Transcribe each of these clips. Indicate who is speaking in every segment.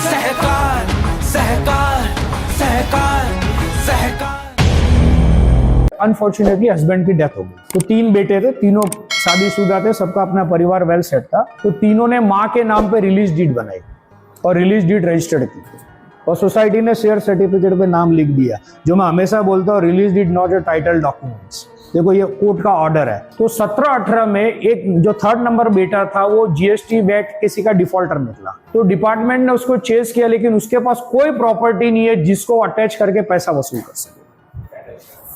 Speaker 1: सहकार सहकार सहकार सहकार।
Speaker 2: Unfortunately husband की death हो गई। तो 3 बेटे थे, तीनों शादीशुदा थे, सबका अपना परिवार वेल सेट था। तो तीनों ने माँ के नाम पे रिलीज डीड बनाई और रिलीज डीड रजिस्टर्ड की और सोसाइटी ने शेयर सर्टिफिकेट पे नाम लिख दिया। जो मैं हमेशा बोलता हूँ, release did not a title documents. देखो ये कोर्ट का ऑर्डर है। तो 17-18 में एक जो 3rd नंबर बेटा था वो जीएसटी वैट किसी का डिफॉल्टर निकला। तो डिपार्टमेंट ने उसको चेस किया, लेकिन उसके पास कोई प्रॉपर्टी नहीं है जिसको अटैच करके पैसा वसूल कर सके।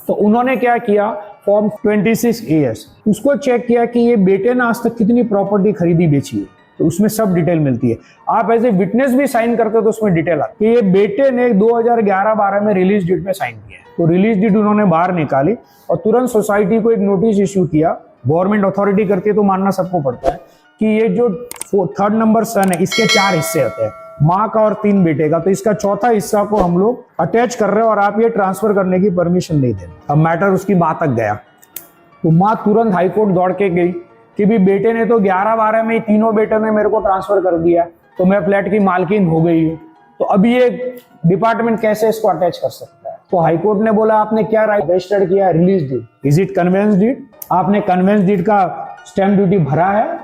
Speaker 2: तो उन्होंने क्या किया, फॉर्म 26AS उसको चेक किया कि ये बेटे ने आज तक कितनी प्रॉपर्टी खरीदी बेची है। तो उसमें सब डिटेल मिलती है। आप एज ए विटनेस भी साइन करते हो तो उसमें डिटेल आती है। ये बेटे ने 2011-12 में रिलीज डीड में साइन किया। तो रिलीज डीड उन्होंने बाहर निकाली और तुरंत सोसाइटी को एक नोटिस इश्यू किया। गवर्नमेंट अथॉरिटी करती है तो मानना सबको पड़ता है कि ये जो 3rd नंबर सन है इसके 4 हिस्से होते हैं, माँ का और 3 बेटे का। तो इसका 4था हिस्सा को हम लोग अटैच कर रहे हैं और आप ये ट्रांसफर करने की परमिशन नहीं दे रहे। अब मैटर उसकी माँ तक गया तो माँ तुरंत हाईकोर्ट दौड़ के गई कि भी बेटे ने तो 11-12 में तीनों बेटे ने मेरे को ट्रांसफर कर दिया, तो मैं फ्लैट की मालकिन हो गई हूँ, तो अभी ये डिपार्टमेंट कैसे इसको अटैच कर सकता है। तो हाईकोर्ट ने बोला आपने क्या राइट रजिस्टर्ड किया है, release deed, is it conveyance deed. आपने कन्वेंस डीड का स्टैंप ड्यूटी भरा है,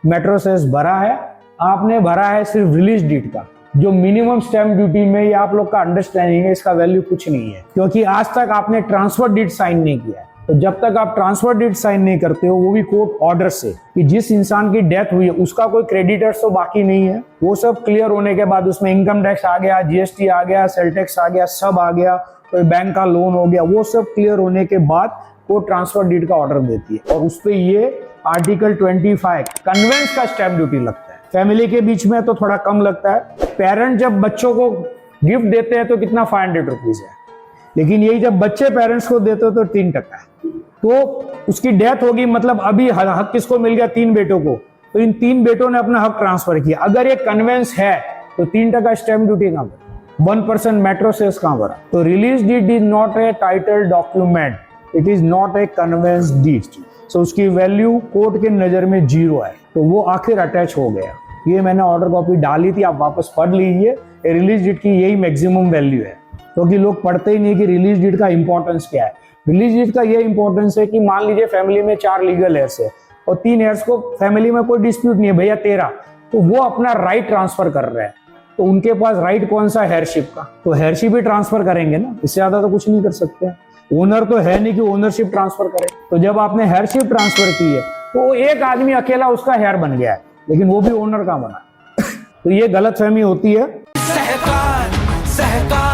Speaker 2: मेट्रो सेस भरा है, आपने भरा है सिर्फ रिलीज डीड का। जो मिनिमम स्टैंप ड्यूटी में ये आप लोग का अंडरस्टैंडिंग है, इसका वैल्यू कुछ नहीं है, क्योंकि आज तक आपने ट्रांसफर डीड साइन नहीं किया है। तो जब तक आप ट्रांसफर डीड साइन नहीं करते हो, वो भी कोर्ट ऑर्डर से, कि जिस इंसान की डेथ हुई है उसका कोई क्रेडिटर्स तो बाकी नहीं है, वो सब क्लियर होने के बाद उसमें इनकम टैक्स आ गया, जीएसटी आ गया, सेल टैक्स आ गया, सब आ गया, कोई बैंक का लोन हो गया, वो सब क्लियर होने के बाद कोर्ट ट्रांसफर डीड का ऑर्डर देती है। और उस पर ये आर्टिकल 25 कन्वेंस का स्टैंप ड्यूटी लगता है। फैमिली के बीच में तो थोड़ा कम लगता है। पेरेंट जब बच्चों को गिफ्ट देते हैं तो कितना 500 रुपीज है, लेकिन यही जब बच्चे पेरेंट्स को देते हो तो 3% है। तो उसकी डेथ होगी, मतलब अभी हक किसको मिल गया, 3 बेटों को, तो इन 3 बेटों ने अपना हक ट्रांसफर किया। अगर ये कन्वेंस है तो 3% स्टैंप ड्यूटी कहां भरा, 1% मेट्रो सेस कहां भरा। तो release deed is not a title document, it is not a conveyance deed. So उसकी वैल्यू कोर्ट के नजर में 0 है। तो वो आखिर अटैच हो गया। ये मैंने ऑर्डर कॉपी डाली थी, आप वापस पढ़ लीजिए। रिलीज डीड की यही मैक्सिमम वैल्यू है, क्योंकि लोग पढ़ते ही नहीं कि रिलीज डीड का इंपॉर्टेंस क्या है। रिलीज डीड का ये इंपॉर्टेंस है कि मान लीजिए फैमिली में 4 लीगल हेयर्स है और 3 हेयर्स को फैमिली में कोई डिस्प्यूट नहीं है, भैया 13, तो वो अपना राइट ट्रांसफर कर रहे हैं। तो उनके पास राइट कौन सा, हेयरशिप का, तो हेयरशिप ही ट्रांसफर करेंगे ना, इससे ज्यादा तो कुछ नहीं कर सकते हैं। ओनर तो है नहीं कि ओनरशिप ट्रांसफर करे। तो जब आपने हेयरशिप ट्रांसफर की है तो एक आदमी अकेला उसका हेयर बन गया है, लेकिन वो भी ओनर का बना। तो ये गलतफहमी होती है।
Speaker 1: सहकार सहकार।